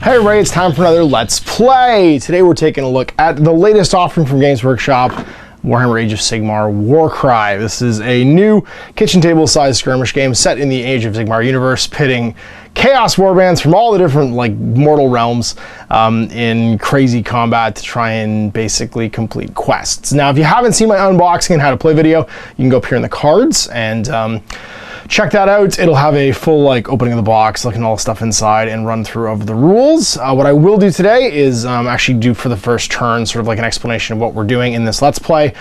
Hey everybody, it's time for another Let's Play. Today we're taking a look at the latest offering from Games Workshop, Warhammer Age of Sigmar Warcry. This is a new kitchen table sized skirmish game set in the Age of Sigmar universe, pitting chaos warbands from all the different mortal realms in crazy combat to try and basically complete quests. Now, if you haven't seen my unboxing and how to play video, you can go up here in the cards and check that out. It'll have a full opening of the box, looking at all the stuff inside, and run through of the rules. What I will do today is actually do for the first turn sort of like an explanation of what we're doing in this Let's Play,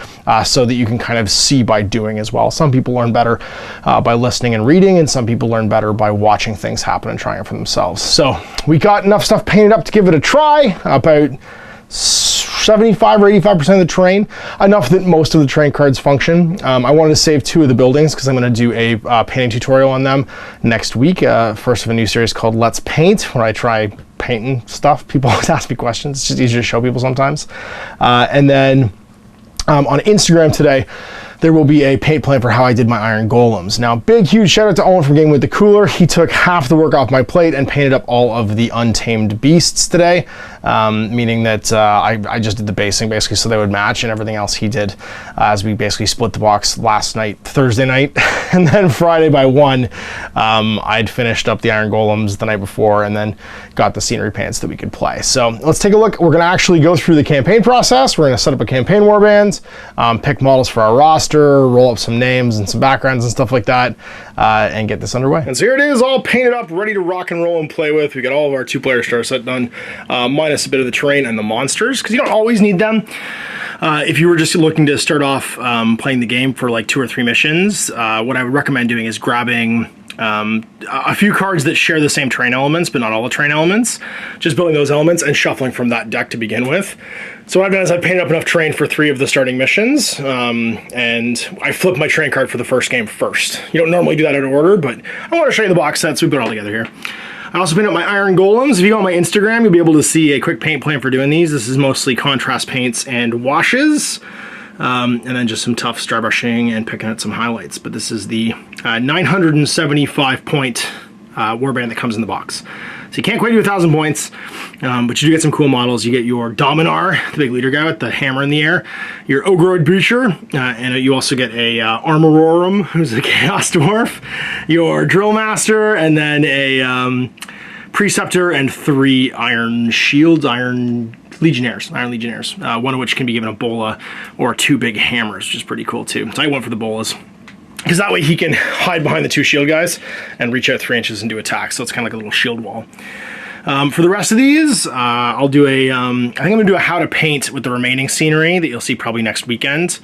so that you can kind of see by doing as well. Some people learn better by listening and reading, and some people learn better by watching things happen and trying it for themselves. So we got enough stuff painted up to give it a try. About 75 or 85% of the terrain, enough that most of the terrain cards function. I wanted to save two of the buildings because I'm going to do a painting tutorial on them next week. First of a new series called Let's Paint, where I try painting stuff. People always ask me questions. It's just easier to show people sometimes. And then on Instagram today, there will be a paint plan for how I did my iron golems. Now, big, huge shout out to Owen from Game with the Cooler. He took half the work off my plate and painted up all of the untamed beasts today, meaning that I just did the basing basically so they would match, and everything else he did as we basically split the box last night, Thursday night, and then Friday by 1, I'd finished up the iron golems the night before and then got the scenery paints that we could play. So let's take a look. We're going to actually go through the campaign process. We're going to set up a campaign warband, pick models for our roster, roll up some names and some backgrounds and stuff like that, and get this underway. And so here it is, all painted up, ready to rock and roll and play with. We got all of our two-player star set done, minus a bit of the terrain and the monsters, because you don't always need them. If you were just looking to start off playing the game for like 2 or 3 missions, what I would recommend doing is grabbing a few cards that share the same terrain elements, but not all the terrain elements. Just building those elements and shuffling from that deck to begin with. So what I've done is I've painted up enough terrain for 3 of the starting missions, and I flipped my terrain card for the first game first. You don't normally do that in order, but I want to show you the box set, so we put it all together here. I also painted up my iron golems. If you go on my Instagram, you'll be able to see a quick paint plan for doing these. This is mostly contrast paints and washes. And then just some tough dry brushing and picking out some highlights. But this is the 975 point warband that comes in the box. So you can't quite do 1,000 points, but you do get some cool models. You get your Dominar, the big leader guy with the hammer in the air, your Ogroid Butcher, and you also get a Armororum, who's a Chaos Dwarf, your Drill Master, and then a Preceptor and 3 Iron Shields, Iron Legionnaires, one of which can be given a bola or 2 big hammers, which is pretty cool too. So I went for the bolas, because that way he can hide behind the 2 shield guys and reach out 3 inches and do attacks. So it's kind of like a little shield wall. For the rest of these, I'll do a, I think I'm gonna do a how to paint with the remaining scenery that you'll see probably next weekend.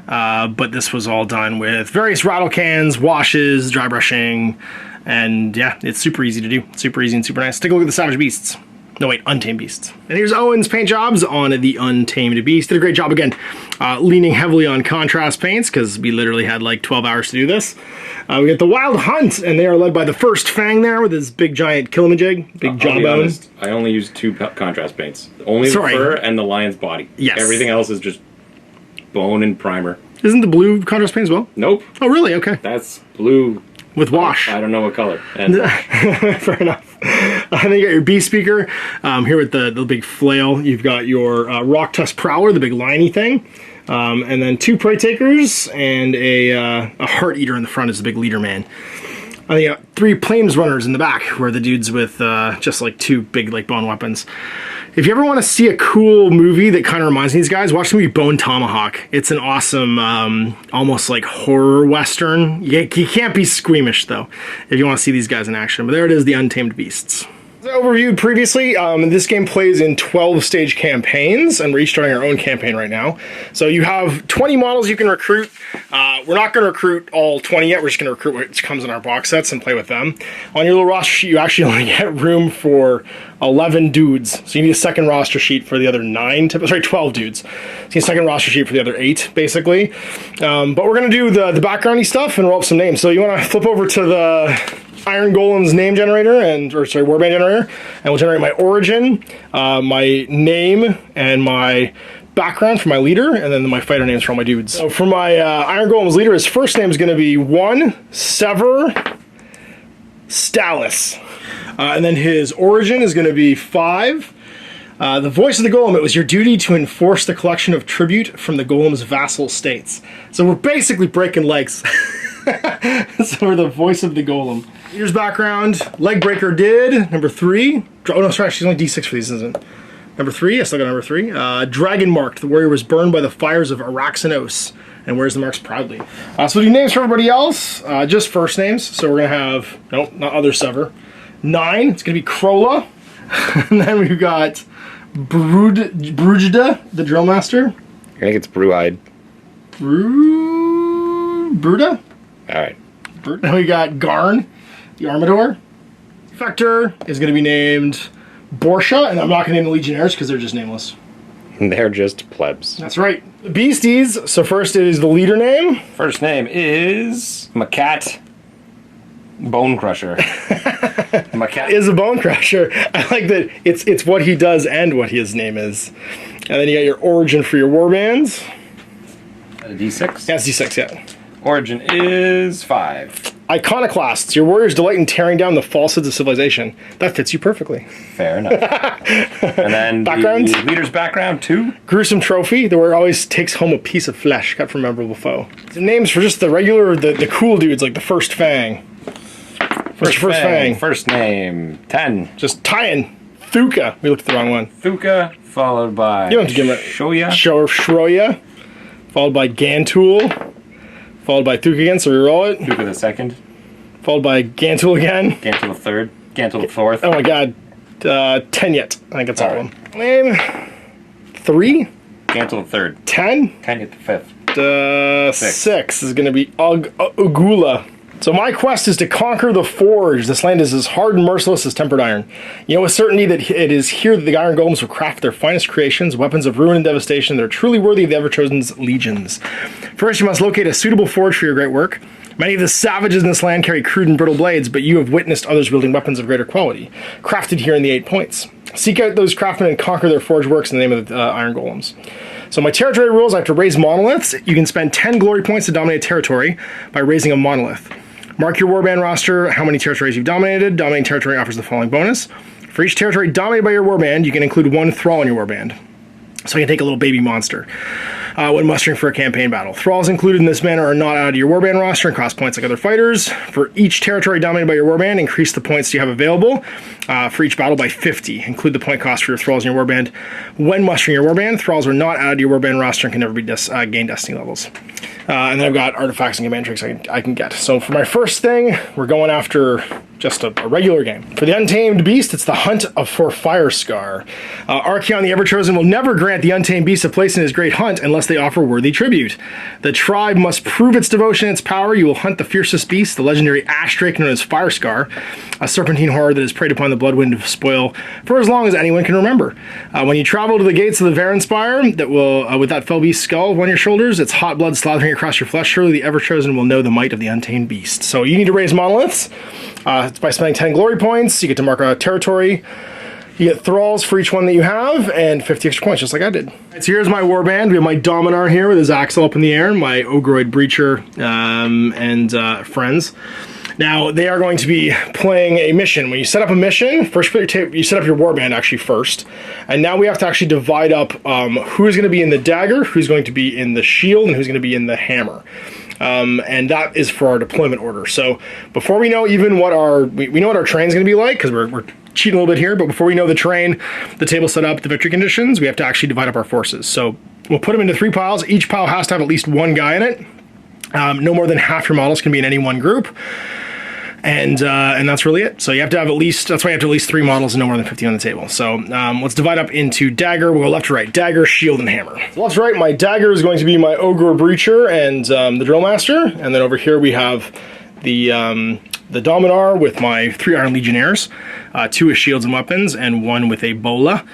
But this was all done with various rattle cans, washes, dry brushing, and yeah, it's super easy to do. Super easy and super nice. Take a look at the Savage Beasts. No, wait, Untamed Beasts. And here's Owen's paint jobs on the Untamed Beast. Did a great job again, leaning heavily on contrast paints, because we literally had like 12 hours to do this. We got the Wild Hunt, and they are led by the first Fang there with his big giant Killamajig, big jawbone. I only used 2 contrast paints. Only the fur and the lion's body. Yes. Everything else is just bone and primer. Isn't the blue contrast paint as well? Nope. Oh, really? Okay. That's blue. With wash. I don't know what color. And fair enough. Then you got your Beast Speaker here with the big flail. You've got your Rock Tusk Prowler, the big liony thing. And then 2 Prey Takers and a Heart Eater in the front is the big leader man. You got 3 Plains Runners in the back, where the dudes with just like 2 big bone weapons. If you ever want to see a cool movie that kind of reminds me of these guys, watch the movie Bone Tomahawk. It's an awesome, almost like horror western. You can't be squeamish though, if you want to see these guys in action. But there it is, the Untamed Beasts. As I overviewed previously, this game plays in 12-stage campaigns, and we're each starting our own campaign right now. So you have 20 models you can recruit. We're not going to recruit all 20 yet. We're just going to recruit what comes in our box sets and play with them. On your little roster sheet, you actually only get room for 11 dudes. So you need a second roster sheet for the other 12 dudes. So you need a second roster sheet for the other 8, basically. But we're going to do the backgroundy stuff and roll up some names. So you want to flip over to the Iron Golem's name generator, warband generator, and we'll generate my origin, my name, and my background for my leader, and then my fighter names for all my dudes. So for my Iron Golem's leader, his first name is going to be 1 Sever Stalis. And then his origin is going to be 5. The voice of the golem, it was your duty to enforce the collection of tribute from the golem's vassal states. So we're basically breaking legs. So we're the voice of the golem. Here's background. Leg breaker did. Number 3. Oh no, sorry, she's only D6 for these, isn't it? Number 3, I still got number 3. Dragon marked. The warrior was burned by the fires of Araxanos and wears the marks proudly. So we'll do names for everybody else. Just first names. So we're going to have, nope, not other sever. 9, it's going to be Krola. And then we've got Brujda, the drill master. I think it's Brewide. Bruda? Alright. Then we got Garn, the Armador. Fector is going to be named Borsha, and I'm not going to name the Legionnaires because they're just nameless. They're just plebs. That's right. Beasties, so first it is the leader name. First name is Macat Bone Crusher. Macat is a bone crusher. I like that it's what he does and what his name is. And then you got your origin for your warbands. A D6? Yeah, it's D6, yeah. Origin is 5. Iconoclasts. Your warriors delight in tearing down the falsehoods of civilization. That fits you perfectly. Fair enough. And then background? The leader's background, 2. Gruesome trophy. The warrior always takes home a piece of flesh cut from a memorable foe. The names for just the regular, the cool dudes, like the First Fang. First Fang. First name, 10. Just Tyan. Thuka. We looked at the wrong one. Thuka, followed by you don't have to give him Shoya. Shroya. Followed by Gantul. Followed by Thuka again, so we roll it. Thuka the second. Followed by Gantul again. Gantul the third. Gantul the fourth. Oh my god. Tenyet. I think that's all of them. Name. 3. Gantul the third. 10. Tenyet the fifth. 6 is going to be Ugula. So my quest is to conquer the Forge. This land is as hard and merciless as tempered iron. You know with certainty that it is here that the Iron Golems will craft their finest creations, weapons of ruin and devastation that are truly worthy of the Ever-Chosen's legions. First, you must locate a suitable forge for your great work. Many of the savages in this land carry crude and brittle blades, but you have witnessed others wielding weapons of greater quality, crafted here in the 8 points. Seek out those craftsmen and conquer their forge works in the name of the Iron Golems. So my territory rules, I have to raise monoliths. You can spend 10 glory points to dominate a territory by raising a monolith. Mark your warband roster, how many territories you've dominated. Dominating territory offers the following bonus. For each territory dominated by your warband, you can include 1 thrall in your warband. So you can take a little baby monster when mustering for a campaign battle. Thralls included in this manner are not added to your warband roster and cost points like other fighters. For each territory dominated by your warband, increase the points you have available for each battle by 50. Include the point cost for your thralls in your warband. When mustering your warband, thralls are not added to your warband roster and can never be gain destiny levels. And then I've got artifacts and command tricks I can get. So for my first thing, we're going after just a regular game. For the Untamed Beast, it's the Hunt for Firescar. Archeon the Ever-Chosen will never grant the Untamed Beast a place in his great hunt unless they offer worthy tribute. The tribe must prove its devotion and its power. You will hunt the fiercest beast, the legendary ash drake known as Firescar, a serpentine horror that has preyed upon the bloodwind of spoil for as long as anyone can remember. When you travel to the gates of the Varanspire, that will, with that fell beast's skull on your shoulders, its hot blood slathering across your flesh, surely the Ever-Chosen will know the might of the Untamed Beast. So you need to raise monoliths. It's by spending 10 glory points. You get to mark a territory. You get thralls for each one that you have, and 50 extra points, just like I did. So here's my warband. We have my Dominar here with his axle up in the air, my Ogroid Breacher and friends. Now, they are going to be playing a mission. When you set up a mission, first you set up your warband actually first. And now we have to actually divide up who's going to be in the dagger, who's going to be in the shield, and who's going to be in the hammer. And that is for our deployment order. So before we know even what we know what our terrain's going to be like, because we're cheating a little bit here, but before we know the terrain, the table set up, the victory conditions, we have to actually divide up our forces. So we'll put them into 3 piles. Each pile has to have at least 1 guy in it. No more than half your models can be in any one group. And that's really it. So you have to have at least, that's why you have to have at least 3 models and no more than 50 on the table. So let's divide up into dagger. We'll go left to right. Dagger, shield, and hammer. So left to right, my dagger is going to be my Ogre Breacher and the Drill Master. And then over here we have the Dominar with my 3 Iron Legionnaires, 2 with shields and weapons, and 1 with a bola.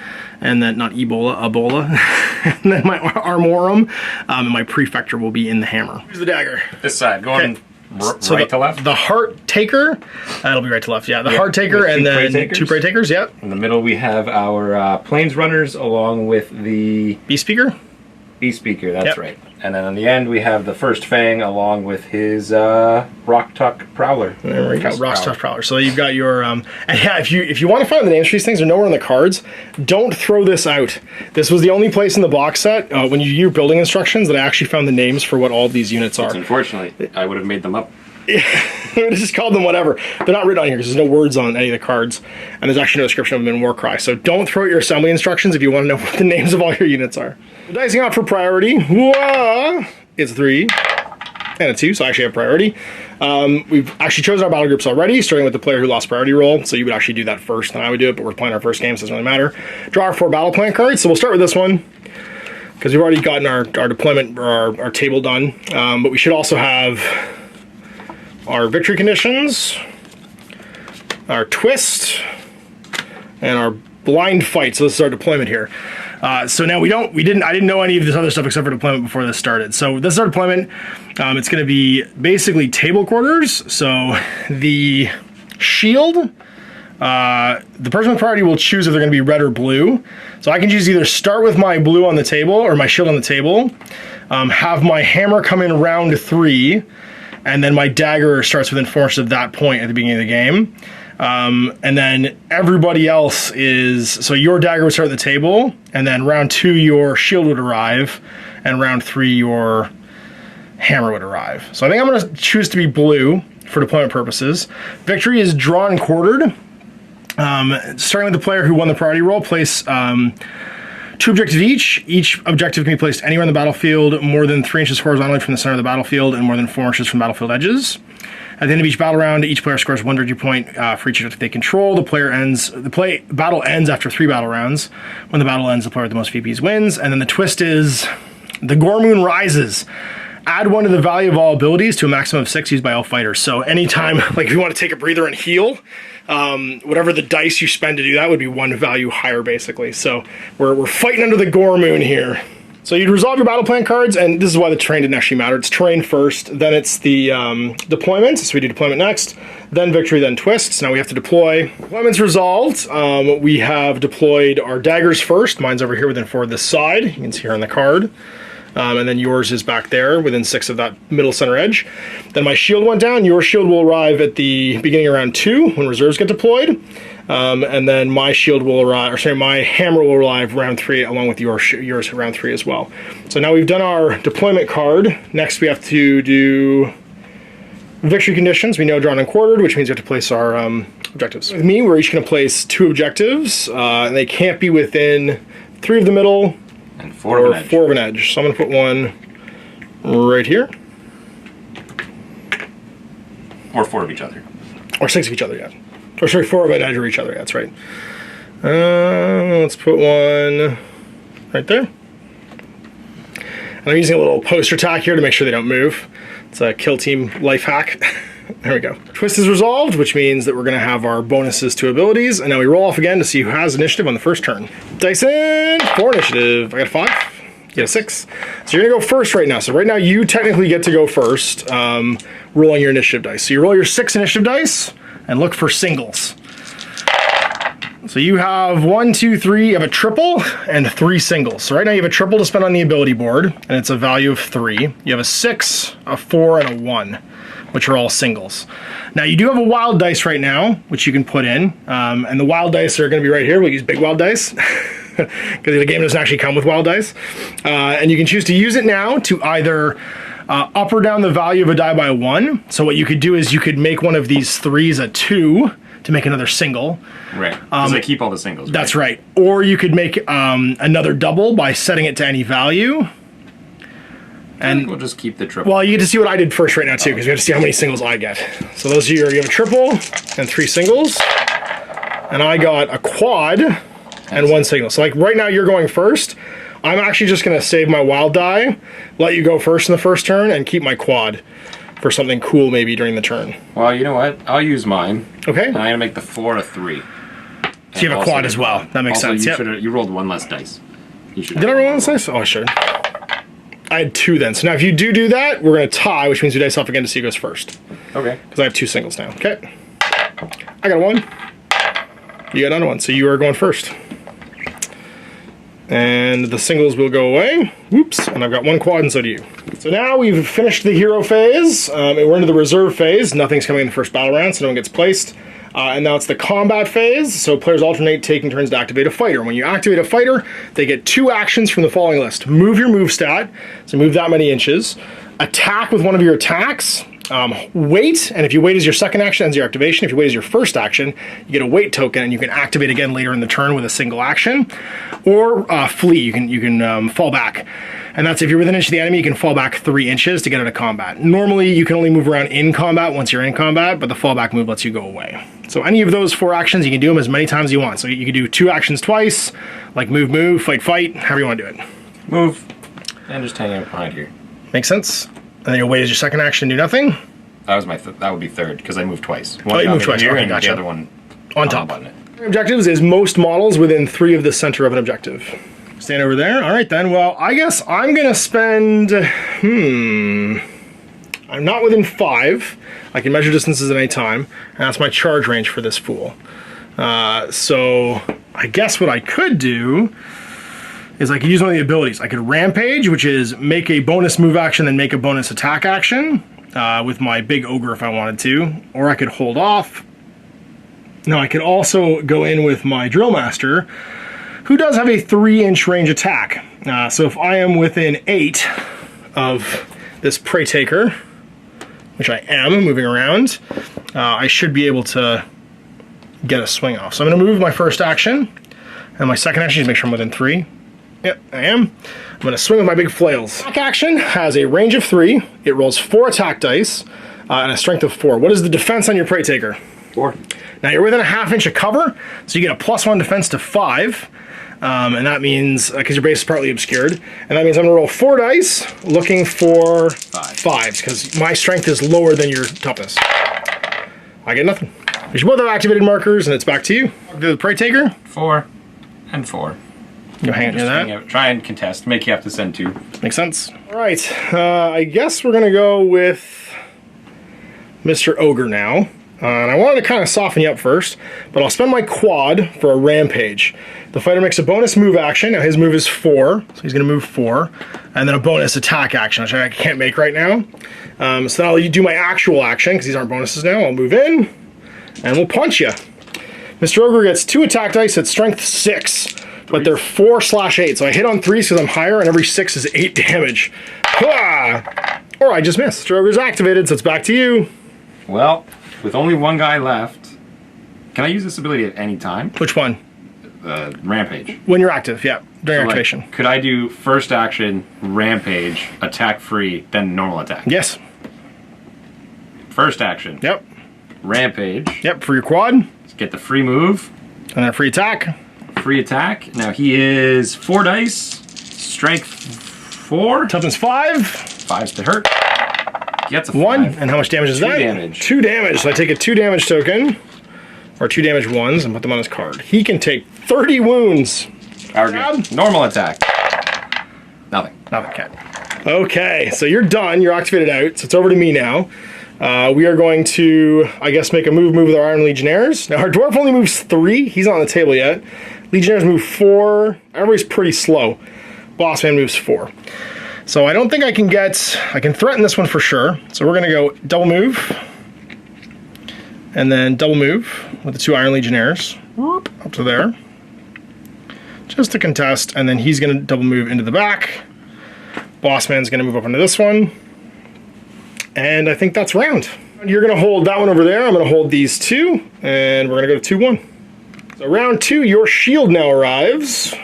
And then, not Ebola, Ebola. And then my Armorum and my Prefector will be in the hammer. Here's the dagger. This side, going so right to left? The Heart Taker, that'll be right to left, yeah. The Heart Taker and then 2 Prey Takers, yeah. In the middle we have our Plains Runners along with the... Beast Speaker? Beast Speaker, that's right. And then on the end, we have the first Fang along with his Rock Tuck Prowler. There we go, Rock Tuck Prowler. So you've got your, and yeah, if you want to find the names for these things, they're nowhere on the cards. Don't throw this out. This was the only place in the box set, when you do your building instructions, that I actually found the names for what all of these units are. Unfortunately, I would have made them up. I would have just called them whatever. They're not written on here because there's no words on any of the cards, and there's actually no description of them in Warcry. So don't throw out your assembly instructions if you want to know what the names of all your units are. The dicing out for priority, it's 3 and a 2, so I actually have priority. We've actually chosen our battle groups already, starting with the player who lost priority roll, so you would actually do that first, then I would do it, but we're playing our first game, so it doesn't really matter. Draw our 4 battle plan cards, so we'll start with this one, because we've already gotten our deployment, or our table done, but we should also have our victory conditions, our twist, and our blind fight. So this is our deployment here. So now I didn't know any of this other stuff except for deployment before this started. So this is our deployment. It's going to be basically table quarters. So the shield, the person with priority will choose if they're going to be red or blue. So I can choose either start with my blue on the table or my shield on the table, have my hammer come in round 3, and then my dagger starts within 4 inches of that point at the beginning of the game. And then everybody else is, so your dagger would start at the table, and then round 2 your shield would arrive, and round 3 your hammer would arrive. So I think I'm going to choose to be blue for deployment purposes. Victory is drawn and quartered. Starting with the player who won the priority roll, place 2 objectives each. Each objective can be placed anywhere in the battlefield, more than 3 inches horizontally from the center of the battlefield, and more than 4 inches from battlefield edges. At the end of each battle round, each player scores 1 victory point for each objective they control. The battle ends after 3 battle rounds. When the battle ends, the player with the most VPs wins. And then the twist is the Gormoon rises. Add 1 to the value of all abilities to a maximum of 6 used by all fighters. So anytime, like if you want to take a breather and heal, whatever the dice you spend to do that would be 1 value higher, basically. So we're fighting under the Gormoon here. So you'd resolve your battle plan cards, and this is why the terrain didn't actually matter. It's terrain first, then it's the deployment. So we do deployment next, then victory, then twist. So now we have to deploy. Deployment's resolved. We have deployed our daggers first. Mine's over here within 4 of this side. You can see here on the card. And then yours is back there within 6 of that middle center edge. Then my shield went down. Your shield will arrive at the beginning of round 2 when reserves get deployed. And then my shield will arrive, or sorry, my hammer will arrive round 3 along with yours round 3 as well. So now we've done our deployment card. Next we have to do victory conditions. We know drawn and quartered, which means we have to place our objectives. With me, we're each going to place 2 objectives, and they can't be within 3 of the middle, and 4 of an edge. So I'm going to put one right here. Or 4 of each other. Or 6 of each other, yeah. Or sorry, 4 of an edge or each other, yeah, that's right. Let's put one right there. And I'm using a little poster tack here to make sure they don't move. It's a kill team life hack. There we go. Twist is resolved, which means that we're going to have our bonuses to abilities. And now we roll off again to see who has initiative on the first turn. Dyson, 4 initiative. I got a 5. You got a 6. So you're going to go first right now. So right now you technically get to go first, rolling your initiative dice. So you roll your 6 initiative dice and look for singles. So you have 1, 2, 3, you have a triple and 3 singles. So right now you have a triple to spend on the ability board, and it's a value of 3. You have a 6, a 4, and a 1, which are all singles. Now you do have a wild dice right now, which you can put in, and the wild dice are going to be right here. We'll use big wild dice, because the game doesn't actually come with wild dice. And you can choose to use it now to either up or down the value of a die by 1. So what you could do is you could make one of these 3s a 2 to make another single. Right, because I keep all the singles. That's right. Or you could make another double by setting it to any value. And we'll just keep the triple. Well, you get to see what I did first right now too, because we have to see how many singles I get. So those are you have a triple and 3 singles. And I got a quad and 1 single. So like right now you're going first. I'm actually just going to save my wild die, let you go first in the first turn, and keep my quad for something cool maybe during the turn. Well, you know what? I'll use mine. Okay. And I'm going to make the 4 a 3. So you have a quad as well. That makes sense. You rolled 1 less dice. Did I roll 1 less dice? Oh, I should. I had 2 then. So now if you do that, we're going to tie, which means we dice off again to see who goes first. Okay. Because I have 2 singles now. Okay. I got a 1. You got another 1, so you are going first. And the singles will go away. Whoops, and I've got 1 quad and so do you. So now we've finished the hero phase, and we're into the reserve phase. Nothing's coming in the first battle round, so no one gets placed. And now it's the combat phase, so players alternate taking turns to activate a fighter. When you activate a fighter, they get 2 actions from the following list. Move your move stat, so move that many inches. Attack with one of your attacks. Wait, and if you wait as your second action, ends your activation. If you wait as your first action, you get a wait token, and you can activate again later in the turn with a single action. Or flee, you can fall back. And that's if you're within an inch of the enemy, you can fall back 3 inches to get out of combat. Normally, you can only move around in combat once you're in combat, but the fallback move lets you go away. So any of those 4 actions, you can do them as many times as you want. So you can do 2 actions twice, like move, move, fight, fight, however you want to do it. Move, and just hang out behind here. Makes sense? And then you'll wait as your second action, do nothing. That was that would be third, because I moved twice. Oh, you moved twice, here, okay, and gotcha. the other one On top. Objectives is most models within 3 of the center of an objective. Stand over there. All right then. Well, I guess I'm gonna spend. I'm not within 5. I can measure distances at any time, and that's my charge range for this fool. So I guess what I could do is I could use one of the abilities. I could rampage, which is make a bonus move action, then make a bonus attack action with my big ogre if I wanted to, or I could hold off. Now I could also go in with my drill master, who does have a 3-inch range attack. So if I am within 8 of this prey taker, which I am moving around, I should be able to get a swing off. So I'm going to move my first action, and my second action is make sure I'm within 3. Yep, I am. I'm going to swing with my big flails. Attack action has a range of 3. It rolls 4 attack dice and a strength of 4. What is the defense on your prey taker? 4. Now you're within a ½ inch of cover, so you get a +1 defense to 5. And that means, because your base is partly obscured, and that means I'm going to roll 4 dice looking for 5s, because my strength is lower than your toughness. I get nothing. You should both have activated markers, and it's back to you. Do the prey taker. 4 and 4. Go hang near that. Try and contest. Make you have to send 2. Makes sense. All right. I guess we're going to go with Mr. Ogre now. And I wanted to kind of soften you up first, but I'll spend my quad for a rampage. The fighter makes a bonus move action. Now his move is 4, so he's going to move 4. And then a bonus attack action, which I can't make right now. So then I'll do my actual action, because these aren't bonuses now. I'll move in, and we'll punch you. Mr. Ogre gets 2 attack dice at strength 6, but they're 4/8. So I hit on 3s because I'm higher, and every 6 is 8 damage. Ah! Or I just missed. Mr. Ogre's activated, so it's back to you. Well, with only 1 guy left, can I use this ability at any time? Which one? Rampage. When you're active, yeah, during activation. Like, could I do first action, rampage, attack free, then normal attack? Yes. First action. Yep. Rampage. Yep, for your quad. Let's get the free move. And then a free attack. Free attack. Now he is 4 dice, strength 4. Toughness 5. 5s to hurt. Gets a 5. 1. And how much damage is 2 that? damage. 2 damage. So I take a 2 damage token, or 2 damage ones, and put them on his card. He can take 30 wounds. Normal attack. Nothing. Nothing, cat. Okay, so you're done. You're activated out, so it's over to me now. We are going to, I guess, make a move with our Iron Legionnaires. Now, our Dwarf only moves 3. He's not on the table yet. Legionnaires move 4. Everybody's pretty slow. Bossman moves 4. So I don't think I can threaten this one for sure. So we're going to go double move. And then double move with the 2 Iron Legionnaires. Up to there. Just to contest. And then he's going to double move into the back. Bossman's going to move up into this one. And I think that's round. You're going to hold that one over there. I'm going to hold these 2. And we're going to go to 2-1. So round 2, your shield now arrives.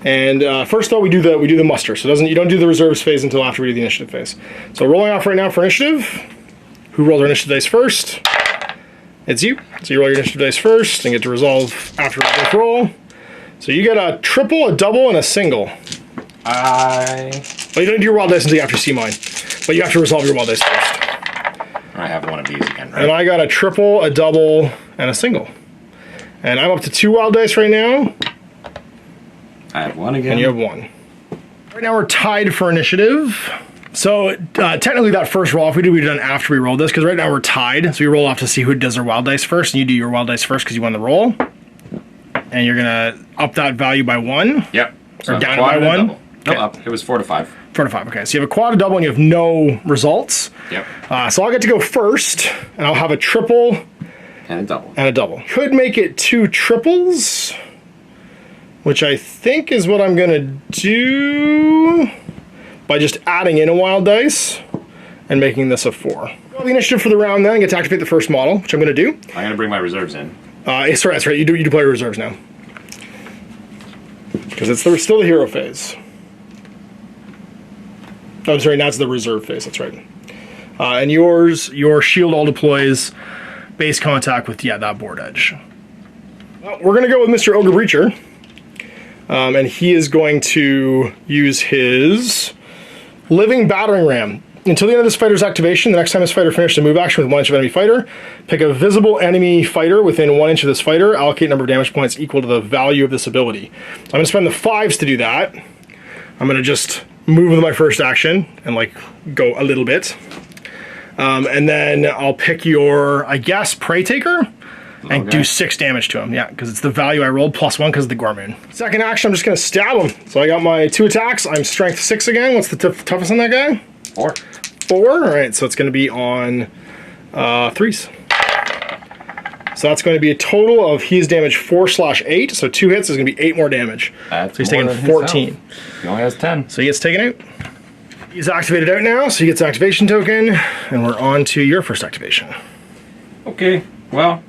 And first though, we do the muster. So you don't do the reserves phase until after we do the initiative phase. So rolling off right now for initiative. Who rolled our initiative dice first? It's you. So you roll your initiative dice first and get to resolve after the roll. So you get a triple, a double, and a single. Well, you don't do your wild dice until you have to see mine. But you have to resolve your wild dice first. I have one of these again, right? And I got a triple, a double, and a single. And I'm up to 2 wild dice right now. I have 1 again. And you have 1. Right now we're tied for initiative. So technically that first roll off we'd done after we rolled this, because right now we're tied. So we roll off to see who does their wild dice first, and you do your wild dice first because you won the roll. and you're gonna up that value by 1. Yep. So Or down it by 1. No, Okay. up. It was 4 to 5. 4 to 5. Okay, so you have a quad, a double, and you have no results. Yep. So I'll get to go first, and I'll have a triple And a double. and a double. Could make it 2 triples, which I think is what I'm gonna do by just adding in a wild dice and making this a 4. Well, the initiative for the round then, I get to activate the first model, which I'm gonna do. I'm gonna bring my reserves in. Sorry, that's right. You do play reserves now, because it's still the hero phase. Oh, I'm sorry. Now it's the reserve phase. That's right. And your shield all deploys base contact with that board edge. Well, we're gonna go with Mr. Ogre Breacher, and he is going to use his living battering ram. Until the end of this fighter's activation, the next time this fighter finishes a move action with 1 inch of enemy fighter, pick a visible enemy fighter within 1 inch of this fighter, allocate number of damage points equal to the value of this ability. I'm going to spend the 5s to do that. I'm going to just move with my first action and like go a little bit. And then I'll pick your, I guess, Prey Taker and do 6 damage to him. Yeah, because it's the value I rolled plus 1 because of the Gormoon. Second action, I'm just going to stab him. So I got my 2 attacks. I'm strength 6 again. What's the toughest on that guy? 4. 4. All right, so it's going to be on 3s. So that's going to be a total of his damage 4/8. So 2 hits is going to be 8 more damage. That's so he's more taking than his 14. health. He only has 10. So he gets taken out. He's activated out now, so he gets an activation token, and we're on to your first activation. Okay, well,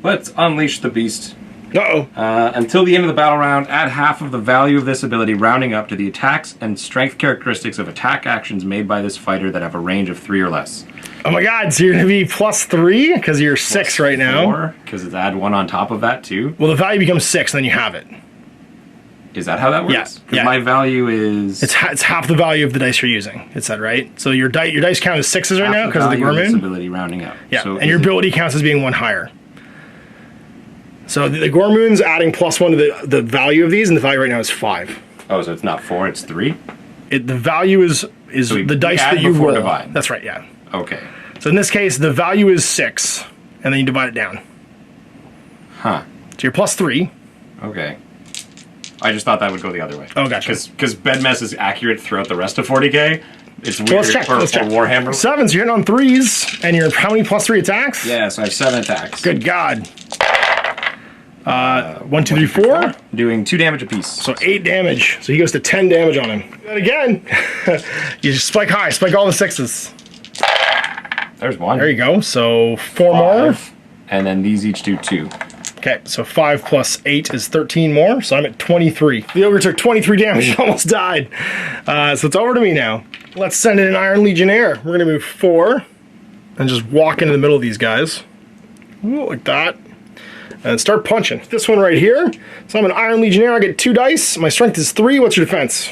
let's unleash the beast. Uh-oh. Until the end of the battle round, add half of the value of this ability, rounding up to the attacks and strength characteristics of attack actions made by this fighter that have a range of 3 or less. Oh my god, so you're going to be +3 because you're 6 right now. 4, because it's add 1 on top of that too. Well, the value becomes 6, and then you have it. Is that how that works? Yeah. 'Cause Yeah. my value is... It's half the value of the dice you're using, it said, right? So your dice count as 6s right now because of the value this Gormoon. ability rounding up. Yeah, So and your ability counts as being 1 higher. So the Gormoon's adding +1 to the value of these, and the value right now is 5. Oh, so it's not 4, it's 3? The value is we the dice add that you before roll. divide. That's right, yeah. Okay. So in this case, the value is 6, and then you divide it down. Huh. So you're +3. Okay. I just thought that would go the other way. Oh, gotcha. Because Bedmess is accurate throughout the rest of 40k. It's weird Let's check. for Let's check. Warhammer. 7s, you're hitting on 3s, and you're how many +3 attacks? Yeah, so I have 7 attacks. Good God. 1, 2, 3, 4. Doing 2 damage apiece. So 8 damage. So he goes to 10 damage on him. Do that again. You just spike high. Spike all the 6s. There's 1. There you go. So 4 more. And then these each do 2. Okay, so 5 + 8 is 13 more. So I'm at 23. The ogre took 23 damage and almost died. So it's over to me now. Let's send in an Iron Legionnaire. We're going to move 4 and just walk into the middle of these guys. Ooh, like that. And start punching. This one right here. So I'm an Iron Legionnaire. I get 2 dice. My strength is 3. What's your defense?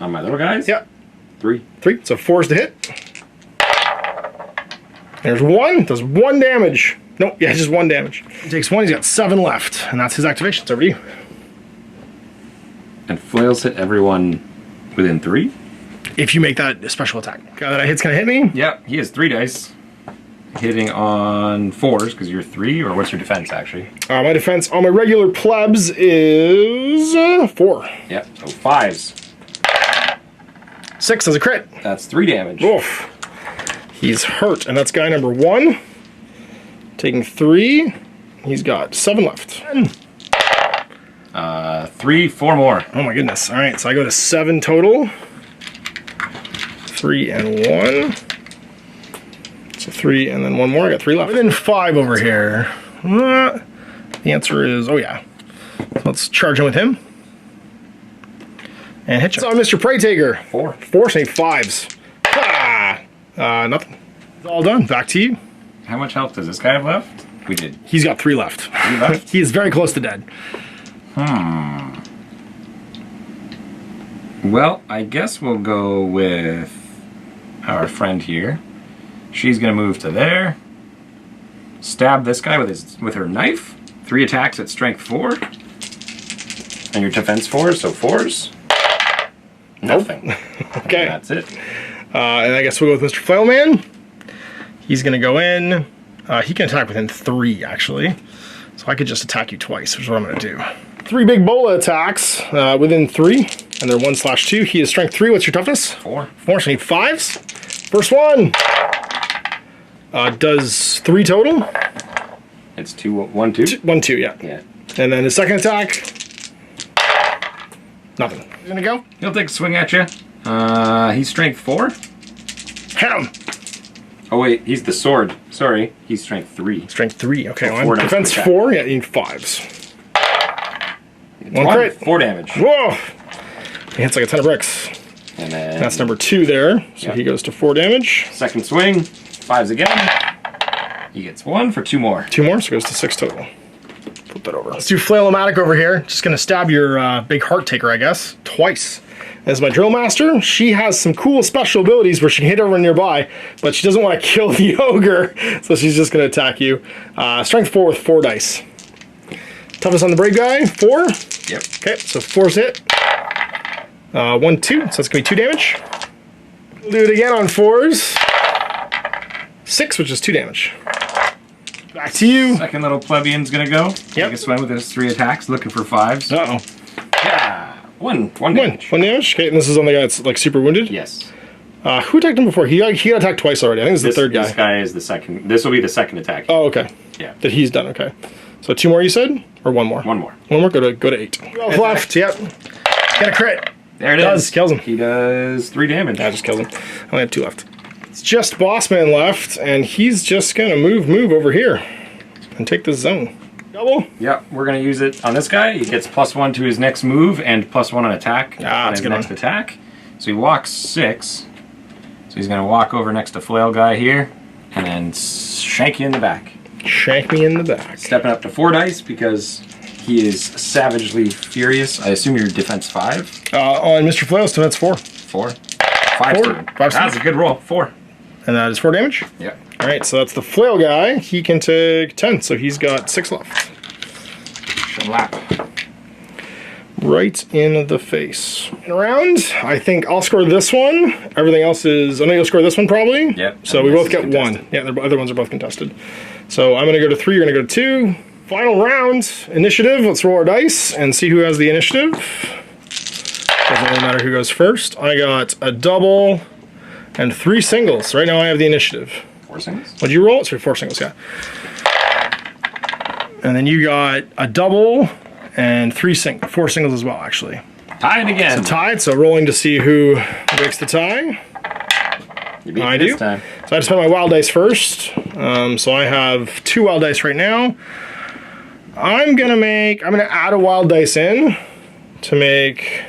On my little guys? Yeah. 3. 3. So 4 is to hit. There's 1. Does 1 damage. Nope. Yeah, just 1 damage. He takes 1. He's got 7 left. And that's his activation. It's over to you. And flails hit everyone within 3? If you make that a special attack. Guy that I hit's going to hit me. Yep, he has 3 dice. Hitting on 4s, because you're 3, or what's your defense, actually? My defense on my regular plebs is 4. Yep, so 5s. 6 as a crit. That's 3 damage. Oof. He's hurt, and that's guy number 1. Taking 3. He's got 7 left. 3, 4 more. Oh my goodness. All right, so I go to 7 total. 3 and 1. So 3 and then 1 more. I got 3 left. Within 5 over here. The answer is, oh yeah. So let's charge in with him. And hit you. So Mr. Prey Taker. 4. 4, say 5s. Ah! Nothing. It's all done. Back to you. How much health does this guy have left? We did. He's got 3 left. 3 left? He is very close to dead. Well, I guess we'll go with our friend here. She's gonna move to there. Stab this guy with her knife. 3 attacks at strength 4. And your defense 4, so 4s. Nothing. Okay. And that's it. And I guess we'll go with Mr. Flailman. He's going to go in. He can attack within 3, actually. So I could just attack you twice, which is what I'm going to do. 3 big bola attacks within 3, and they're 1/2. He is strength 3. What's your toughness? 4. 4, so I need 5s. First one does 3 total. It's 2, 1, 2? 1, 2, yeah. Yeah. And then his second attack, nothing. He's gonna go. He'll take a swing at you. He's strength 4. Hit him. Oh wait, he's the sword. Sorry, he's strength 3. Strength 3. Okay, So well, 4 defense dice 4. Yeah, you need 5s. One crit. 4 damage. Whoa! He hits like a ton of bricks. And then That's number 2 there. So he goes to 4 damage. second swing, 5s again. He gets 1 for 2 more. 2 more, so it goes to 6 total. Flip that over. Let's do Flail-O-Matic over here. Just gonna stab your big heart taker, I guess, twice. As my drill master, she has some cool special abilities where she can hit everyone nearby, but she doesn't want to kill the ogre, so she's just gonna attack you. Strength 4 with 4 dice. Toughest on the brave guy, 4. Yep. Okay, so 4's hit. 1, 2, so that's gonna be 2 damage. We'll do it again on 4s. 6, which is 2 damage. Back to you. Second little plebeian's gonna go. Take a swing with his 3 attacks, looking for 5s. Uh-oh. Yeah. 1 damage. 1 damage. Okay, and this is on the guy that's like super wounded? Yes. Who attacked him before? He got attacked twice already. I think this is the third guy. This guy is the second. This will be the second attack. Oh, okay. Yeah. That he's done, okay. So 2 more you said? Or 1 more? 1 more. 1 more? Go to 8. 12 left, yep. Got a crit. There it is. Kills him. He does 3 damage. Yeah, just kills him. I only have 2 left. It's just Bossman left, and he's just gonna move over here and take this zone. Double? Yep, we're gonna use it on this guy. He gets +1 to his next move and +1 on attack on his next attack. So he walks 6. So he's gonna walk over next to Flail guy here and then shank you in the back. Shank me in the back. Stepping up to 4 dice because he is savagely furious. I assume you're defense 5? On Mr. Flail's defense 4. 4? 5 4. That's a good roll. 4. And that is 4 damage? Yep. Alright, so that's the Flail guy. He can take 10, so he's got 6 left. Lap. Right in the face. And around, I think I'll score this one. Everything else is... I know you'll score this one probably. Yep. So we both get 1. Yeah, the other ones are both contested. So I'm going to go to 3, you're going to go to 2. Final round, initiative. Let's roll our dice and see who has the initiative. Doesn't really matter who goes first. I got a double and 3 singles. Right now I have the initiative. 4 singles? What'd you roll? Sorry, 4 singles, yeah. And then you got a double and 4 singles as well, actually. Tied again. So tied, so rolling to see who breaks the tie. You beat I this do. time. So I just spent my wild dice first. So I have 2 wild dice right now. I'm gonna add a wild dice in to make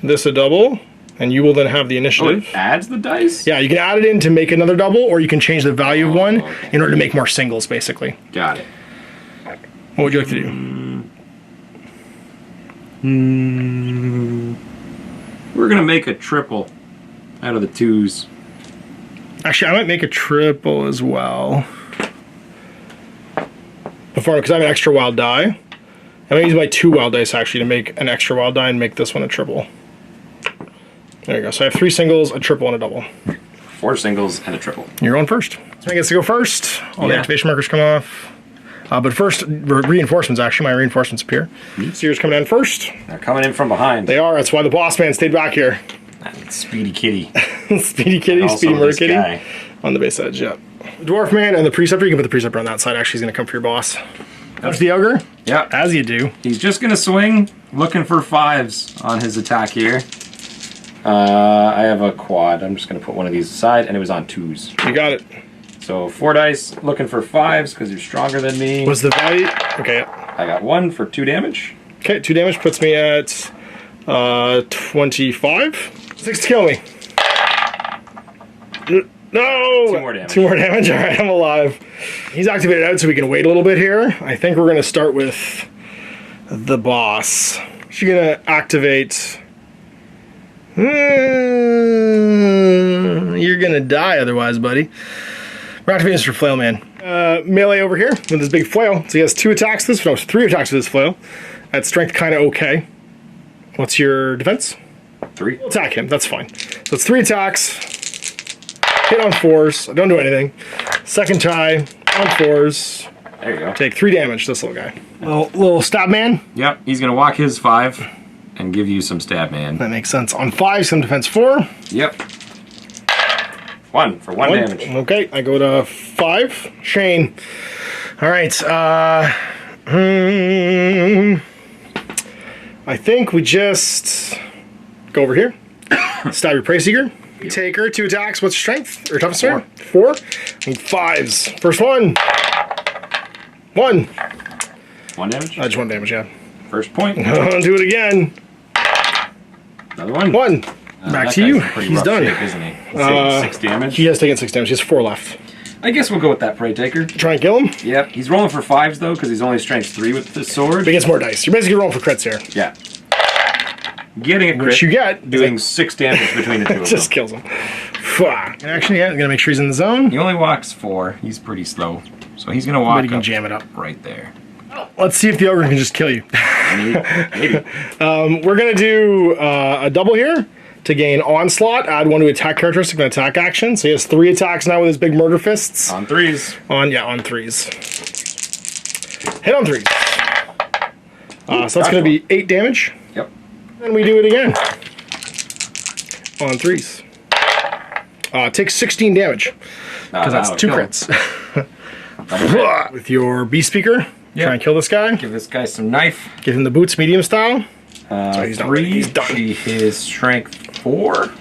this a double, and you will then have the initiative. Oh, it adds the dice? Yeah, you can add it in to make another double, or you can change the value of one in order to make more singles, basically. Got it. What would you like to do? We're gonna make a triple out of the 2s. Actually, I might make a triple as well. Because I have an extra wild die. I'm going to use my 2 wild dice actually to make an extra wild die and make this one a triple. There you go. So I have 3 singles, a triple, and a double. 4 singles and a triple. You're going first. So I get to go first. All the activation markers come off. But first, reinforcements actually. My reinforcements appear. So yours coming in first. They're coming in from behind. They are. That's why the boss man stayed back here. Speedy Kitty. Speedy Kitty, Speedy Merkitty. Guy. On the base edge, yeah. The Dwarf Man and the Preceptor, you can put the Preceptor on that side. Actually, he's going to come for your boss. That's the Ogre? Yeah. As you do. He's just going to swing, looking for 5s on his attack here. I have a quad. I'm just going to put one of these aside, and it was on 2s. You got it. So 4 dice, looking for 5s because you're stronger than me. What's the value? Okay. I got 1 for 2 damage. Okay, 2 damage puts me at 25. 6 to kill me. No! 2 more damage. 2 more damage. All right, I'm alive. He's activated out, so we can wait a little bit here. I think we're going to start with the boss. She's going to activate... You're going to die otherwise, buddy. We're activating Mr. Flailman. Melee over here with his big flail. So he has 2 attacks with this. No, 3 attacks with his flail. At strength, kind of okay. What's your defense? 3. Attack him. That's fine. So it's 3 attacks. Hit on 4s. Don't do anything. Second try on 4s. There you go. Take 3 damage, this little guy. Little stab man. Yep, he's going to walk his 5 and give you some stab man. That makes sense. On 5, some defense 4. Yep. 1 for 1 damage. Okay, I go to 5. Shane. All right. I think we just go over here. Stab your Prey Seeker. Yep. Take her 2 attacks. What's your strength? Or toughness? 4. 4. And 5s. First one. 1. 1 damage? Just 1 damage, yeah. First point. Do it again. Another one. 1. Back to you. He's done. Shape, isn't he? 6 damage. He has taken 6 damage. He has 4 left. I guess we'll go with that Prey Taker. Try and kill him? Yep. He's rolling for 5s though, because he's only strength 3 with the sword. But he gets more dice. You're basically rolling for crits here. Yeah. Getting a crit. Which you get. Doing 6 damage between the 2 of them. Just kills him. Actually, yeah, gonna make sure he's in the zone. He only walks 4. He's pretty slow. So he's gonna walk But he can jam it up. right there. Let's see if the ogre can just kill you. Maybe. We're gonna do a double here to gain onslaught. Add 1 to attack characteristic and attack action. So he has 3 attacks now with his big murder fists. On 3s. On 3s. Hit on 3s. So that's gonna be 8 damage. Yep. And we do it again. On 3s. Take 16 damage. Because that's 2 crits. With your beast speaker. Yep. Try and kill this guy. Give this guy some knife. Give him the boots medium style. So he's 3. He's done. His strength 4.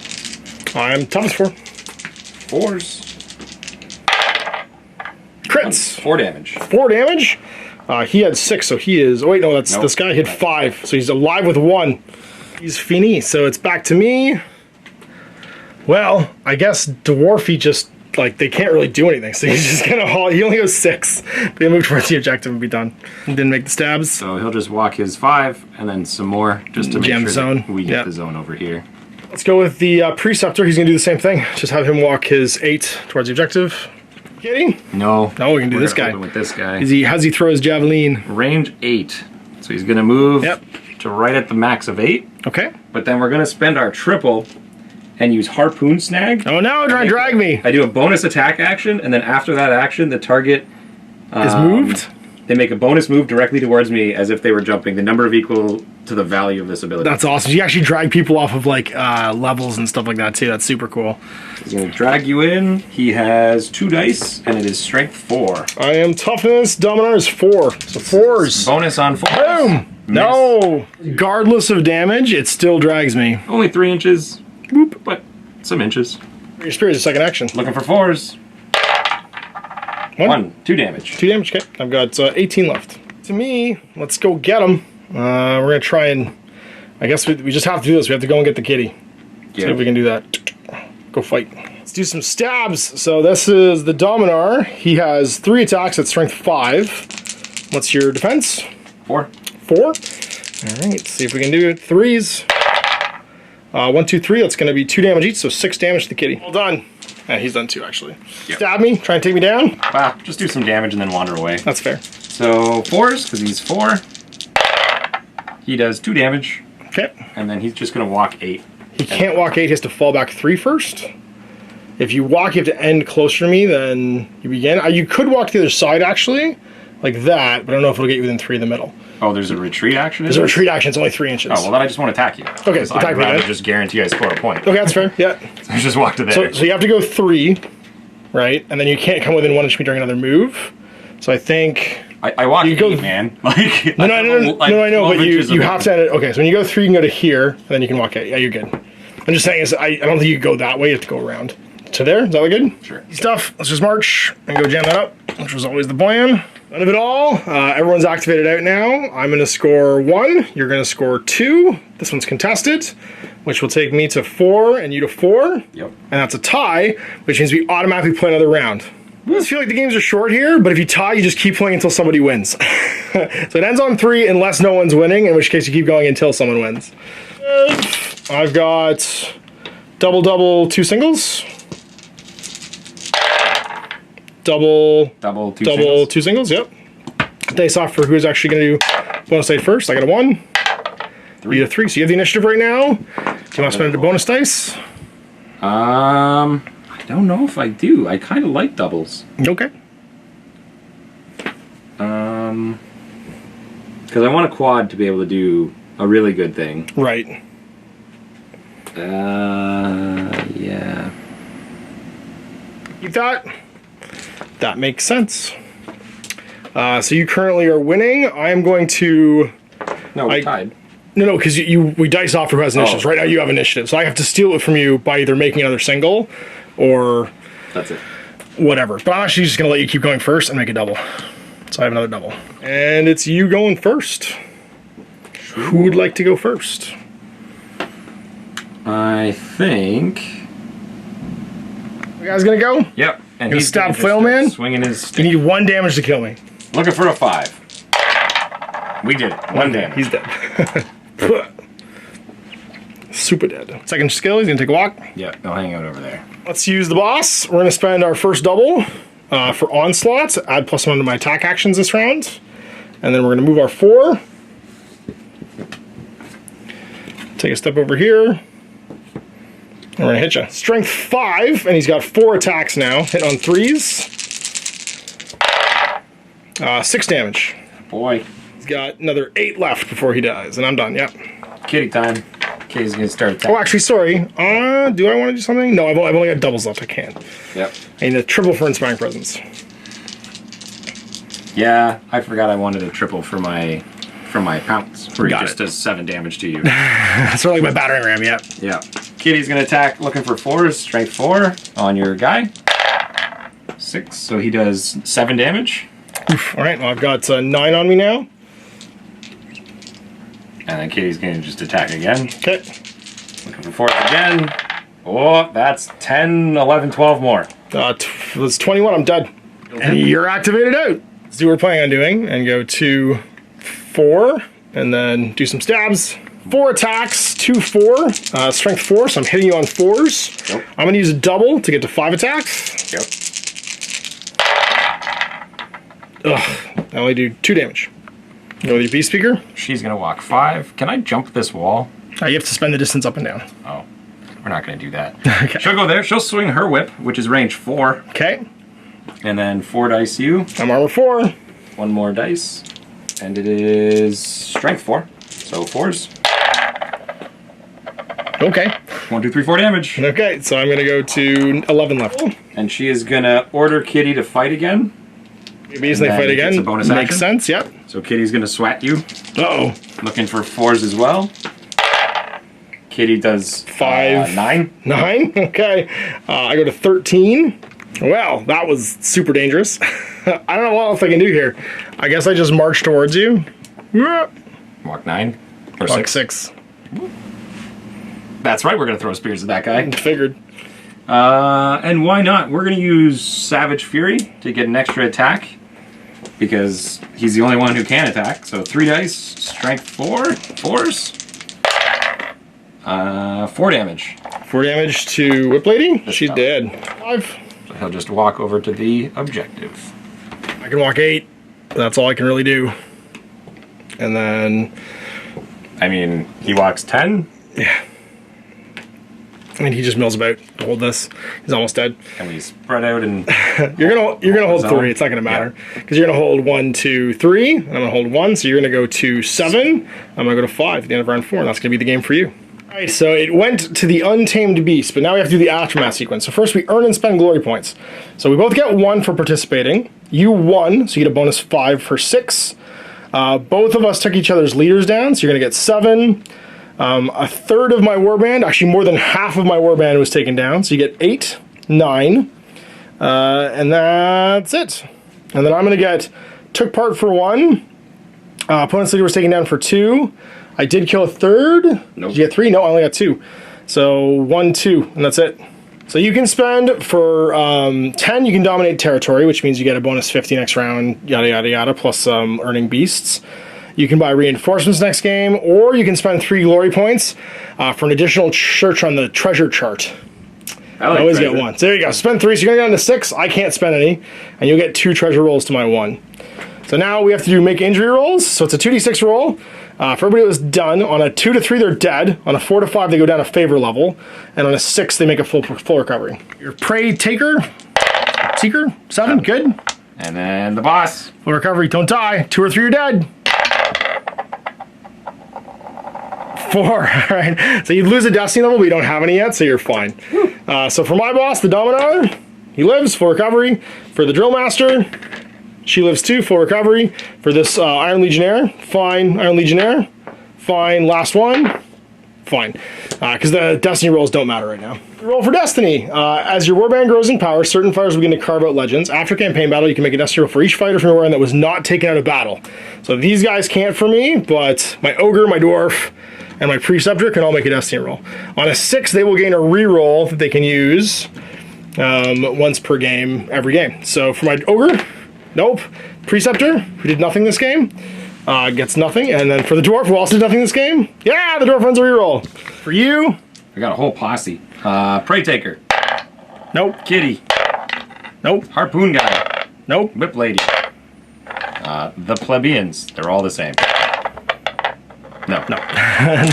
I'm toughness 4. 4s. Crits. 4 damage. 4 damage. He had 6, so he is. Oh wait, no, that's this guy hit 5, so he's alive with 1. He's fini. So it's back to me. Well, I guess Dwarfy just they can't really do anything, so he's just gonna haul. He only goes 6. They move towards the objective and be done. He didn't make the stabs. So he'll just walk his 5 and then some more just to make sure that we get the zone over here. Let's go with the Preceptor. He's gonna do the same thing. Just have him walk his 8 towards the objective. Kidding? No. No, we can do this guy. With this guy. How's he throw his javelin? Range 8. So he's gonna move to right at the max of 8. Okay. But then we're gonna spend our triple and use Harpoon Snag. Oh no, try and drag me. I do a bonus attack action, and then after that action, the target is moved. They make a bonus move directly towards me as if they were jumping, the number of equal to the value of this ability. That's awesome. You actually drag people off of levels and stuff like that too. That's super cool. He's gonna drag you in. He has 2 dice, and it is strength 4. I am toughness. Dominar is 4. So 4s. Bonus on 4. Boom! Miss. No! Regardless of damage, it still drags me. Only 3 inches. Whoop, but some inches. Your spirit is a second action. Looking for 4s. 1. 2 damage. 2 damage, okay. I've got 18 left. To me, let's go get him. We're going to try and... I guess we just have to do this. We have to go and get the kitty. See if we can do that. Go fight. Let's do some stabs. So this is the Dominar. He has 3 attacks at strength 5. What's your defense? 4. 4. All right, see if we can do it. 3s. 1, 2, 3. That's going to be 2 damage each, so 6 damage to the kitty. Well done. He's done 2, actually. Yep. Stab me. Try and take me down. Just do some damage and then wander away. That's fair. So 4s, because he's 4. He does 2 damage. Okay. And then he's just going to walk 8. He can't walk 8. He has to fall back 3 first. If you walk, you have to end closer to me, then you begin. You could walk to the other side, actually, like that, but I don't know if it'll get you within 3 in the middle. Oh, there's a retreat action? There's a retreat action. It's only 3 inches. Oh, well, then I just want to attack you. Okay, attack me then. Just guarantee I score a point. Okay, that's fair. Yeah. So I just walk to there. So you have to go 3, right? And then you can't come within 1 inch of me during another move. So I think... I walk 8, man. No, I know, but you have to end it. Okay, so when you go 3, you can go to here, and then you can walk 8. Yeah, you're good. I'm just saying, I don't think you can go that way. You have to go around. To there? Is that look good? Sure. Stuff. Let's just march and go jam that up, which was always the plan. None of it all. Everyone's activated out now. I'm going to score 1. You're going to score 2. This one's contested, which will take me to 4 and you to 4. Yep. And that's a tie, which means we automatically play another round. I just feel like the games are short here, but if you tie, you just keep playing until somebody wins. So it ends on 3 unless no one's winning, in which case you keep going until someone wins. I've got double, 2 singles. Double, 2 singles, yep. Dice off for who's actually going to do bonus dice first. I got a 1. 3 to 3. So you have the initiative right now. Do you want to spend a bonus dice? I don't know if I do. I kind of like doubles. Okay. Because I want a quad to be able to do a really good thing. Right. Yeah. You thought? That makes sense. So you currently are winning. I am going to... No, we're tied. No, because we dice off who has initiatives. Right now you have initiative. So I have to steal it from you by either making another single or... That's it. Whatever. But I'm actually just going to let you keep going first and make a double. So I have another double. And it's you going first. Who would like to go first? I think... You guys going to go? Yep. And he's stab flail man? Swinging his stick. You need 1 damage to kill me. Looking for a 5. We did it. 1 damage. He's dead. Super dead. Second skill, he's going to take a walk. Yep, they'll hang out over there. Let's use the boss. We're going to spend our first double for onslaught. Add +1 to my attack actions this round. And then we're going to move our 4. Take a step over here. And we're going to hit you. Strength 5, and he's got 4 attacks now. Hit on 3s. 6 damage. Boy. He's got another 8 left before he dies, and I'm done, yep. Kitty time. Kitty's going to start attacking. Oh, actually, sorry. Do I want to do something? No, I've only got doubles left. I can't. Yep. I need a triple for Inspiring Presence. Yeah, I forgot I wanted a triple for my pounce. Where he just does 7 damage to you. Sort of like my battering ram, yep. Yeah. Kitty's going to attack looking for 4s. Strength 4 on your guy. 6, so he does 7 damage. Oof. All right, well, I've got 9 on me now. And then Kitty's going to just attack again. Okay. Looking for 4s again. Oh, that's 10, 11, 12 more. That's 21, I'm dead. And you're activated out. Let's do what we're planning on doing and go to 4 and then do some stabs. 4 attacks, 2, 4, strength 4, so I'm hitting you on 4s. Yep. I'm going to use a double to get to 5 attacks. Yep. Ugh, I only do 2 damage. Go with your beast speaker. She's going to walk 5. Can I jump this wall? You have to spend the distance up and down. Oh, we're not going to do that. Okay. She'll go there. She'll swing her whip, which is range 4. Okay. And then 4 dice you. I'm armor 4. 1 more dice. And it is strength 4. So 4s. Okay. 1, 2, 3, 4 damage. Okay, so I'm going to go to 11 left. And she is going to order Kitty to fight again. Immediately fight again. It's a bonus Makes action. sense, yep. So Kitty's going to swat you. Uh-oh. Looking for 4s as well. Kitty does 5. 9. 9? Okay. I go to 13. Well, that was super dangerous. I don't know what else I can do here. I guess I just march towards you. Walk 9. Or Walk 6. 6. That's right, we're going to throw spears at that guy. Figured. And why not? We're going to use Savage Fury to get an extra attack. Because he's the only one who can attack. So 3 dice, strength 4, 4s. 4 damage. 4 damage to Whip Lady. She's tough. dead. 5. So he'll just walk over to the objective. I can walk 8. That's all I can really do. And then... I mean, he walks 10. Yeah. I mean, he just mills about to hold this. He's almost dead. And we spread out and... You're gonna hold 3. It's not gonna matter because you're gonna hold 1, 2, 3. And I'm gonna hold 1. So you're gonna go to 7. I'm gonna go to 5 at the end of round 4, and that's gonna be the game for you. All right. So it went to the Untamed Beast, but now we have to do the aftermath sequence. So first we earn and spend glory points. So we both get 1 for participating. You won, so you get a bonus 5 for 6. Both of us took each other's leaders down, so you're gonna get 7. A third of my warband, actually more than half of my warband was taken down, so you get 8, 9, and that's it. And then I'm going to get, took part for 1, opponent's leader was taken down for 2, I did kill a third, Nope. Did you get 3? No, I only got 2. So 1, 2, and that's it. So you can spend for 10, you can dominate territory, which means you get a bonus 50 next round, yada yada yada, plus earning beasts. You can buy reinforcements next game, or you can spend 3 glory points for an additional search on the treasure chart. I like always treasure. get 1. So there you go. Spend 3, so you're going down to 6. I can't spend any, and you'll get 2 treasure rolls to my 1. So now we have to do make injury rolls. So it's a 2d6 roll. For everybody that was done, on a 2 to 3, they're dead. On a 4 to 5, they go down a favor level, and on a 6, they make a full recovery. Your prey taker, seeker, 7, good. And then the boss. Full recovery, don't die. 2 or 3, you're dead. 4, all right. So you'd lose a destiny level, but you don't have any yet, so you're fine. So for my boss, the Dominator, he lives, full recovery. For the Drill Master, she lives 2, full recovery. For this Iron Legionnaire, fine. Iron Legionnaire, fine. Last one, fine. Because the Destiny rolls don't matter right now. Roll for Destiny. As your Warband grows in power, certain fighters will begin to carve out legends. After campaign battle, you can make a Destiny roll for each fighter from your Warband that was not taken out of battle. So these guys can't for me, but my Ogre, my Dwarf, and my Preceptor can all make a Destiny roll. On a 6, they will gain a reroll that they can use once per game, every game. So for my Ogre, nope. Preceptor, who did nothing this game, gets nothing. And then for the Dwarf, who also did nothing this game, yeah, the Dwarf runs a reroll. For you, I got a whole posse. Prey Taker. Nope. Kitty. Nope. Harpoon Guy. Nope. Whip Lady. The Plebeians. They're all the same. No. No.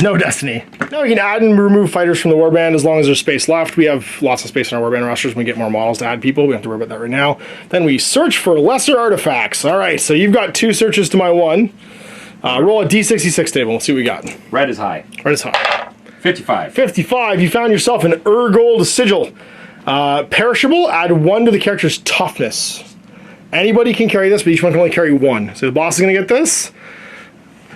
No Destiny. Now we can add and remove fighters from the Warband as long as there's space left. We have lots of space in our Warband rosters. When we get more models to add people, we don't have to worry about that right now. Then we search for lesser artifacts. All right, so you've got 2 searches to my 1. Roll a D66 table. We'll see what we got. Red is high. Red is high. 55. 55. You found yourself an Urgold Sigil. Perishable, add 1 to the character's toughness. Anybody can carry this, but each one can only carry 1. So the boss is going to get this.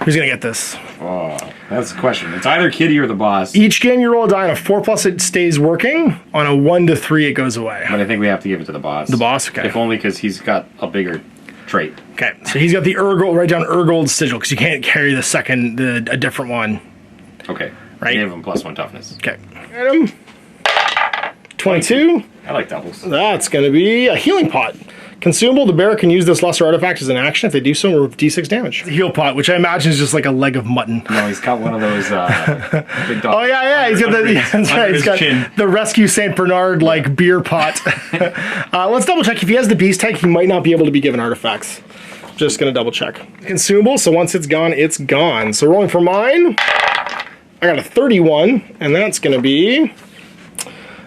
Who's going to get this? Oh, that's the question. It's either Kitty or the boss. Each game you roll a die on a 4+, it stays working. On a 1 to 3, it goes away. But I think we have to give it to the boss. The boss? Okay. If only because he's got a bigger trait. Okay, so he's got the Urgold, write down Urgold Sigil, because you can't carry the second, a different one. Okay. Right. Give him +1 toughness. Okay. Get him. 22. I like doubles. That's going to be a healing pot. Consumable, the bearer can use this lesser artifact as an action. If they do so, remove D6 damage. The heal pot, which I imagine is just like a leg of mutton. No, he's got one of those big dogs. Oh, yeah, he's got the, that's right, he's got the Rescue St. Bernard, like, beer pot. Let's double check. If he has the beast tag, he might not be able to be given artifacts. Just going to double check. Consumable, so once it's gone, it's gone. So rolling for mine, I got a 31, and that's going to be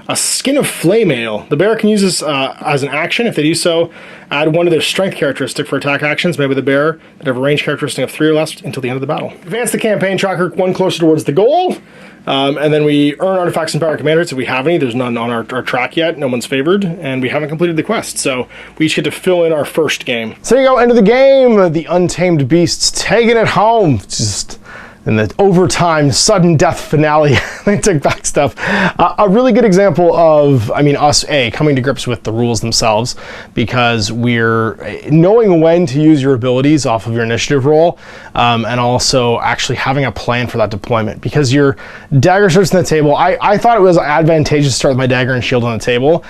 a Skin of Flame Ale. The bearer can use this as an action. If they do so, add 1 to their strength characteristic for attack actions made with the bearer that have a range characteristic of 3 or less until the end of the battle. Advance the campaign tracker 1 closer towards the goal, and then we earn artifacts and power commanders if we have any. There's none on our track yet. No one's favored, and we haven't completed the quest, so we each get to fill in our first game. So there you go, end of the game. The Untamed Beasts taking it home. Just in the overtime sudden death finale, they took back stuff. A really good example of, I mean, us coming to grips with the rules themselves, because we're knowing when to use your abilities off of your initiative roll, and also actually having a plan for that deployment. Because your dagger starts on the table. I thought it was advantageous to start with my dagger and shield on the table.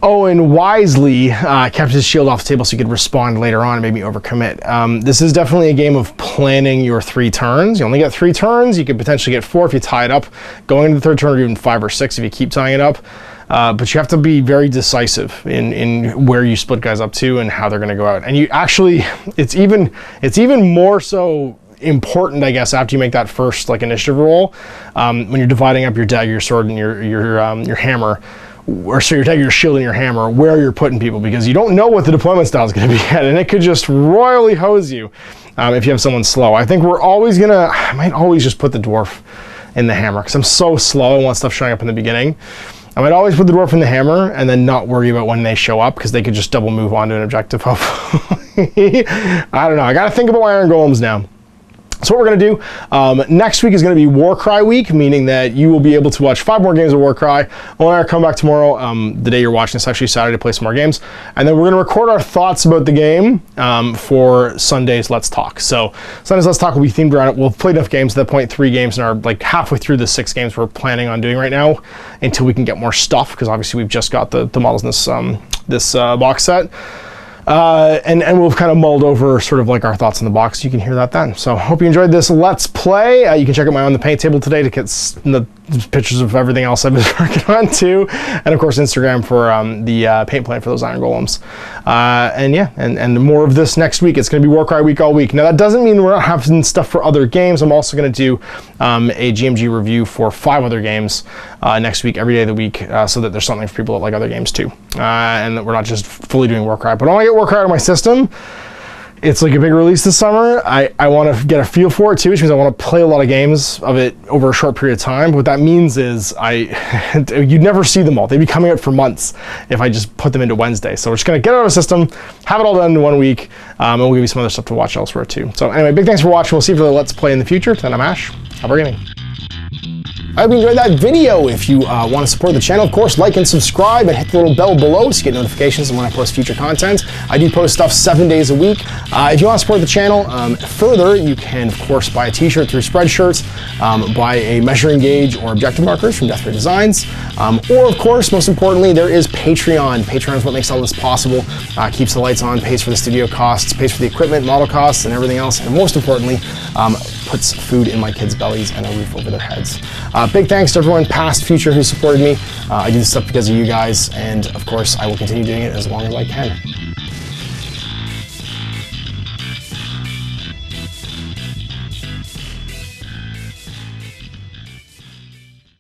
Owen wisely kept his shield off the table so he could respond later on and maybe overcommit. This is definitely a game of planning your 3 turns. You only get 3 turns. You could potentially get 4 if you tie it up, going into the 3rd turn, or even 5 or 6 if you keep tying it up. But you have to be very decisive in where you split guys up to and how they're going to go out. And you actually, it's even more so important, I guess, after you make that first initiative roll, when you're dividing up your dagger, your sword, and your hammer. Or so your dagger, your shield, and your hammer, where you're putting people, because you don't know what the deployment style is going to be at, and it could just royally hose you if you have someone slow. I think I might always just put the dwarf in the hammer, because I'm so slow. I want stuff showing up in the beginning. I might always put the dwarf in the hammer and then not worry about when they show up, because they could just double move onto an objective. I don't know. I got to think about my iron golems now. So what we're going to do, next week is going to be Warcry week, meaning that you will be able to watch 5 more games of Warcry. Owen and I are coming back tomorrow, the day you're watching this, actually Saturday, to play some more games. And then we're going to record our thoughts about the game for Sunday's Let's Talk. So Sunday's Let's Talk will be themed around it. We'll play enough games at that point, 3 games, and are halfway through the 6 games we're planning on doing right now, until we can get more stuff, because obviously we've just got the models in this box set. And we've kind of mulled over sort of our thoughts on the box. You can hear that then. So hope you enjoyed this Let's Play. You can check out my On the Paint table today to get the pictures of everything else I've been working on too, and of course Instagram for the paint plan for those iron golems. And yeah, and more of this next week. It's going to be Warcry week all week. Now that doesn't mean we're not having stuff for other games. I'm also going to do a GMG review for 5 other games next week, every day of the week, so that there's something for people that like other games too, and that we're not just fully doing Warcry. But I want to get Warcry out of my system. It's like a big release this summer. I want to get a feel for it too, which means I want to play a lot of games of it over a short period of time. What that means is you'd never see them all. They'd be coming out for months if I just put them into Wednesday. So we're just going to get it out of the system, have it all done in 1 week, and we'll give you some other stuff to watch elsewhere too. So anyway, big thanks for watching. We'll see if there's a Let's Play in the future. Then I'm Ash. Have a gaming. I hope you enjoyed that video. If you want to support the channel, of course, like and subscribe and hit the little bell below so you get notifications when I post future content. I do post stuff 7 days a week. If you want to support the channel further, you can, of course, buy a t-shirt through Spreadshirts, buy a measuring gauge or objective markers from Death Ray Designs, or, of course, most importantly, there is Patreon. Patreon is what makes all this possible, keeps the lights on, pays for the studio costs, pays for the equipment, model costs, and everything else, and most importantly, puts food in my kids' bellies and a roof over their heads. Big thanks to everyone, past, future, who supported me. I do this stuff because of you guys, and of course, I will continue doing it as long as I can.